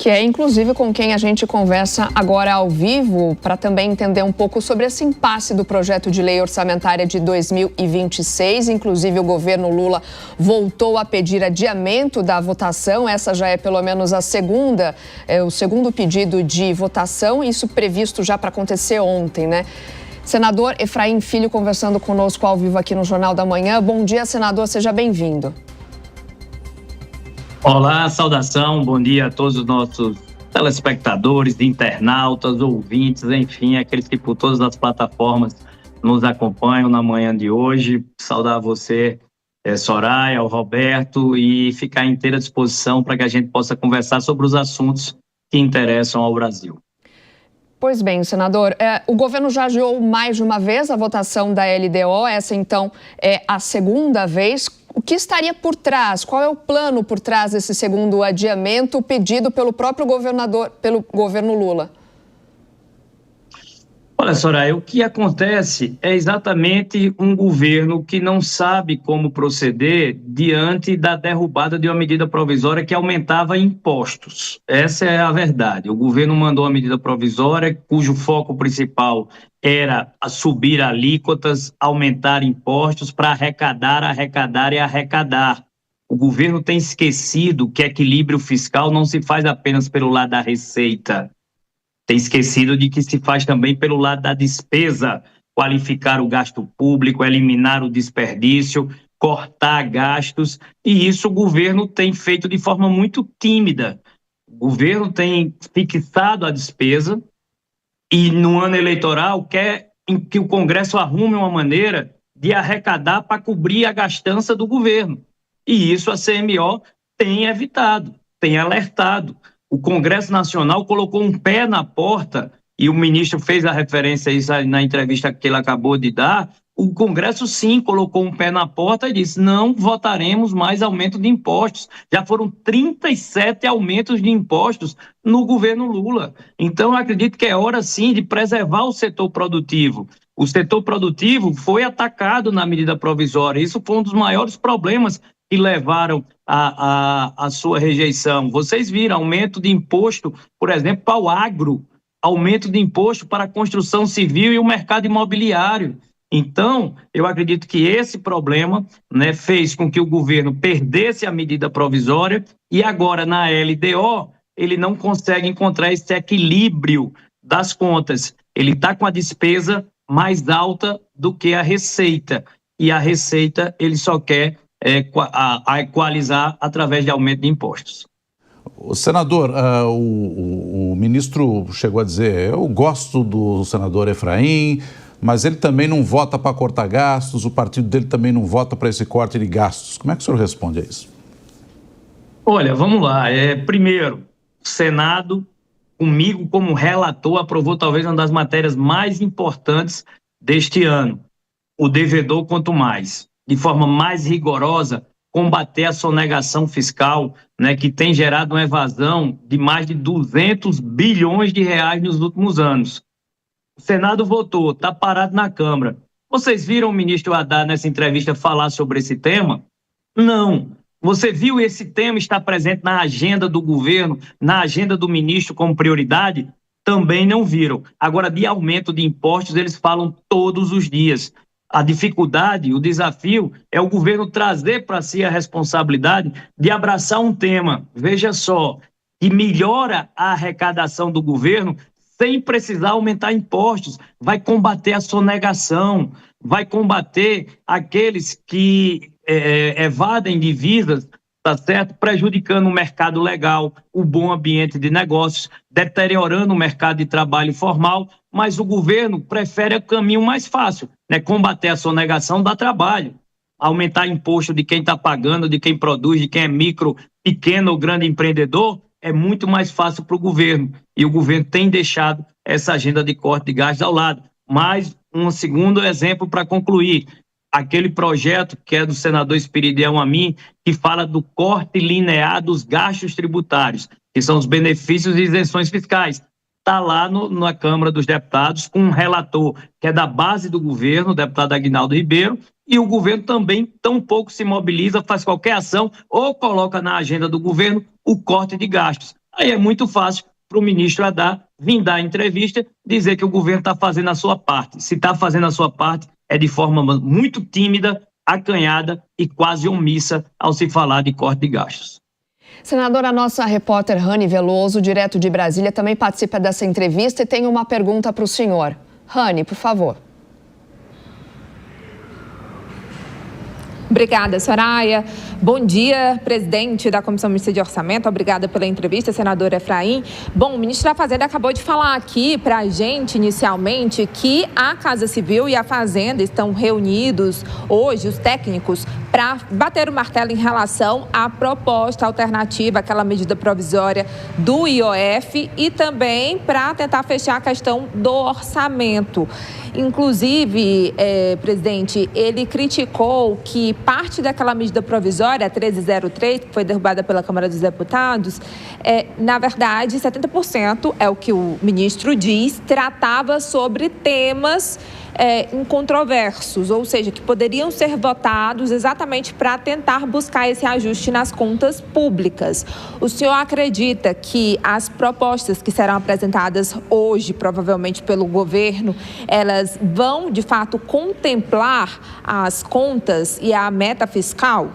Que é inclusive com quem a gente conversa agora ao vivo para também entender um pouco sobre esse impasse do projeto de lei orçamentária de 2026. Inclusive o governo Lula voltou a pedir adiamento da votação. Essa já é pelo menos o segundo pedido de votação, isso previsto já para acontecer ontem, né? Senador Efraim Filho conversando conosco ao vivo aqui no Jornal da Manhã. Bom dia, senador, seja bem-vindo. Olá, saudação, bom dia a todos os nossos telespectadores, internautas, ouvintes, enfim, aqueles que por todas as plataformas nos acompanham na manhã de hoje. Saudar você, Soraya, o Roberto, e ficar à inteira disposição para que a gente possa conversar sobre os assuntos que interessam ao Brasil. Pois bem, senador, o governo já adiou mais de uma vez a votação da LDO, essa então é a segunda vez. O que estaria por trás? Qual é o plano por trás desse segundo adiamento pedido pelo próprio pelo governo Lula? Olha, Soraya, o que acontece é exatamente um governo que não sabe como proceder diante da derrubada de uma medida provisória que aumentava impostos. Essa é a verdade. O governo mandou uma medida provisória cujo foco principal era subir alíquotas, aumentar impostos para arrecadar e arrecadar. O governo tem esquecido que equilíbrio fiscal não se faz apenas pelo lado da receita. Tem esquecido de que se faz também pelo lado da despesa, qualificar o gasto público, eliminar o desperdício, cortar gastos, e isso o governo tem feito de forma muito tímida. O governo tem fixado a despesa e no ano eleitoral quer que o Congresso arrume uma maneira de arrecadar para cobrir a gastança do governo. E isso a CMO tem evitado, tem alertado. O Congresso Nacional colocou um pé na porta, e o ministro fez a referência a isso na entrevista que ele acabou de dar. O Congresso, sim, colocou um pé na porta e disse: não votaremos mais aumento de impostos. Já foram 37 aumentos de impostos no governo Lula. Então, eu acredito que é hora, sim, de preservar o setor produtivo. O setor produtivo foi atacado na medida provisória. Isso foi um dos maiores problemas que levaram a sua rejeição. Vocês viram aumento de imposto, por exemplo, para o agro, aumento de imposto para a construção civil e o mercado imobiliário. Então, eu acredito que esse problema, né, fez com que o governo perdesse a medida provisória e agora na LDO ele não consegue encontrar esse equilíbrio das contas. Ele está com a despesa mais alta do que a receita, e a receita ele só quer equalizar através de aumento de impostos. Senador, o ministro chegou a dizer: eu gosto do senador Efraim, mas ele também não vota para cortar gastos, o partido dele também não vota para esse corte de gastos. Como é que o senhor responde a isso? Olha, vamos lá. Primeiro, o Senado, comigo como relator, aprovou talvez uma das matérias mais importantes deste ano, o devedor quanto mais. De forma mais rigorosa, combater a sonegação fiscal, né, que tem gerado uma evasão de mais de 200 bilhões de reais nos últimos anos. O Senado votou, está parado na Câmara. Vocês viram o ministro Haddad nessa entrevista falar sobre esse tema? Não. Você viu esse tema estar presente na agenda do governo, na agenda do ministro como prioridade? Também não viram. Agora, de aumento de impostos, eles falam todos os dias. A dificuldade, o desafio é o governo trazer para si a responsabilidade de abraçar um tema, veja só, que melhora a arrecadação do governo sem precisar aumentar impostos, vai combater a sonegação, vai combater aqueles que evadem divisas, tá certo? Prejudicando o mercado legal, o bom ambiente de negócios, deteriorando o mercado de trabalho formal, mas o governo prefere o caminho mais fácil, né? Combater a sonegação dá trabalho, aumentar imposto de quem está pagando, de quem produz, de quem é micro, pequeno ou grande empreendedor, é muito mais fácil para o governo, e o governo tem deixado essa agenda de corte de gastos ao lado. Mais um segundo exemplo para concluir: aquele projeto que é do senador Espiridião Amin, que fala do corte linear dos gastos tributários, que são os benefícios e isenções fiscais. Está lá na Câmara dos Deputados, com um relator que é da base do governo, o deputado Aguinaldo Ribeiro, e o governo também tampouco se mobiliza, faz qualquer ação ou coloca na agenda do governo o corte de gastos. Aí é muito fácil para o ministro Haddad vir dar entrevista, dizer que o governo está fazendo a sua parte. Se está fazendo a sua parte, é de forma muito tímida, acanhada e quase omissa ao se falar de corte de gastos. Senadora, a nossa repórter Rani Veloso, direto de Brasília, também participa dessa entrevista e tem uma pergunta para o senhor. Rani, por favor. Obrigada, Soraya. Bom dia, presidente da Comissão Mista de Orçamento. Obrigada pela entrevista, senador Efraim. Bom, o ministro da Fazenda acabou de falar aqui para a gente, inicialmente, que a Casa Civil e a Fazenda estão reunidos hoje, os técnicos, para bater o martelo em relação à proposta alternativa, aquela medida provisória do IOF e também para tentar fechar a questão do orçamento. Inclusive, presidente, ele criticou que parte daquela medida provisória, a 1303, que foi derrubada pela Câmara dos Deputados, na verdade, 70%, é o que o ministro diz, tratava sobre temas incontroversos, ou seja, que poderiam ser votados exatamente para tentar buscar esse ajuste nas contas públicas. O senhor acredita que as propostas que serão apresentadas hoje, provavelmente pelo governo, elas vão, de fato, contemplar as contas e a meta fiscal?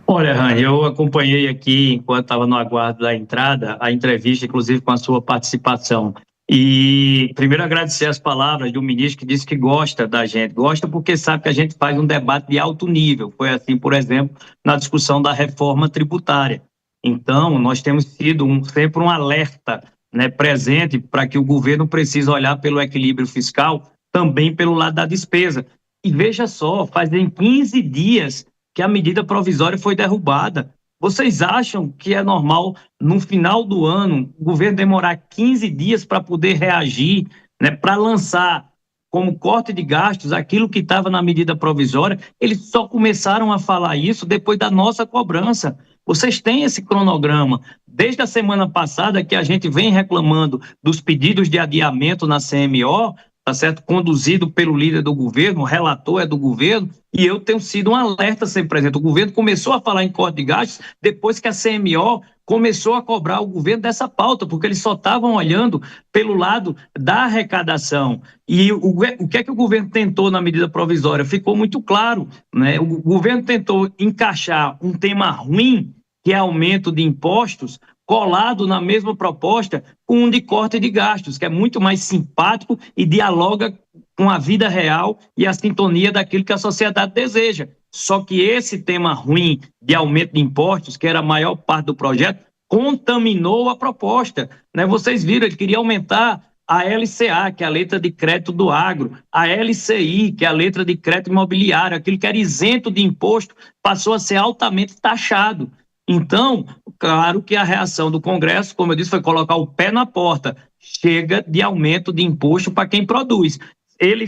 Olha, Rani, eu acompanhei aqui, enquanto estava no aguardo da entrada, a entrevista, inclusive com a sua participação. E primeiro agradecer as palavras do ministro que disse que gosta da gente. Gosta porque sabe que a gente faz um debate de alto nível. Foi assim, por exemplo, na discussão da reforma tributária. Então, nós temos sido sempre um alerta, né, presente para que o governo precise olhar pelo equilíbrio fiscal, também pelo lado da despesa. E veja só, fazem 15 dias que a medida provisória foi derrubada. Vocês acham que é normal, no final do ano, o governo demorar 15 dias para poder reagir, né, para lançar como corte de gastos aquilo que estava na medida provisória? Eles só começaram a falar isso depois da nossa cobrança. Vocês têm esse cronograma. Desde a semana passada que a gente vem reclamando dos pedidos de adiamento na CMO, tá certo? Conduzido pelo líder do governo, o relator é do governo, e eu tenho sido um alerta sempre presente. O governo começou a falar em corte de gastos depois que a CMO começou a cobrar o governo dessa pauta, porque eles só estavam olhando pelo lado da arrecadação. E o que é que o governo tentou na medida provisória? Ficou muito claro, né? O governo tentou encaixar um tema ruim, que é aumento de impostos, colado na mesma proposta com um de corte de gastos, que é muito mais simpático e dialoga com a vida real e a sintonia daquilo que a sociedade deseja. Só que esse tema ruim de aumento de impostos, que era a maior parte do projeto, contaminou a proposta, né? Vocês viram, ele queria aumentar a LCA, que é a letra de crédito do agro, a LCI, que é a letra de crédito imobiliário, aquilo que era isento de imposto passou a ser altamente taxado. Então, claro que a reação do Congresso, como eu disse, foi colocar o pé na porta. Chega de aumento de imposto para quem produz.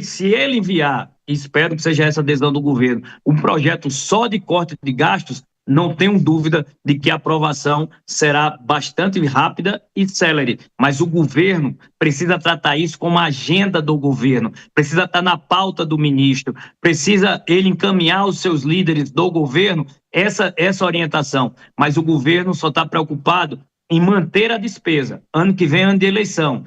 Se ele enviar, espero que seja essa a adesão do governo, um projeto só de corte de gastos, não tenho dúvida de que a aprovação será bastante rápida e célere. Mas o governo precisa tratar isso como agenda do governo, precisa estar na pauta do ministro, precisa ele encaminhar os seus líderes do governo essa orientação. Mas o governo só está preocupado em manter a despesa. Ano que vem, ano de eleição.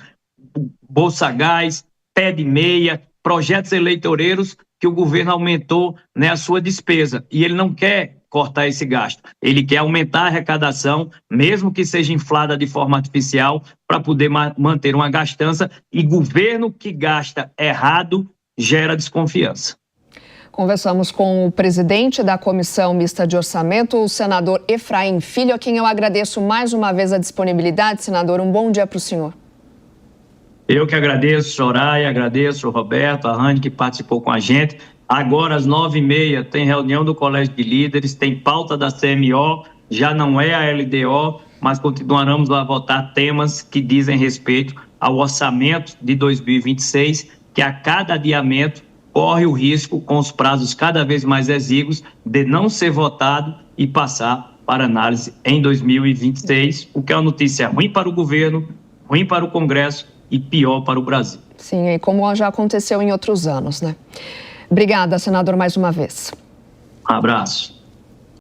Bolsa Gás, pé de meia, projetos eleitoreiros que o governo aumentou, né, a sua despesa. E ele não quer cortar esse gasto. Ele quer aumentar a arrecadação, mesmo que seja inflada de forma artificial, para poder manter uma gastança. E governo que gasta errado gera desconfiança. Conversamos com o presidente da Comissão Mista de Orçamento, o senador Efraim Filho, a quem eu agradeço mais uma vez a disponibilidade. Senador, um bom dia para o senhor. Eu que agradeço, Soraya, agradeço o Roberto, a Rani, que participou com a gente. Agora, às 9h30, tem reunião do Colégio de Líderes, tem pauta da CMO, já não é a LDO, mas continuaremos a votar temas que dizem respeito ao orçamento de 2026, que a cada adiamento corre o risco, com os prazos cada vez mais exíguos, de não ser votado e passar para análise em 2026, o que é uma notícia ruim para o governo, ruim para o Congresso e pior para o Brasil. Sim, e como já aconteceu em outros anos, né? Obrigada, senador, mais uma vez. Um abraço.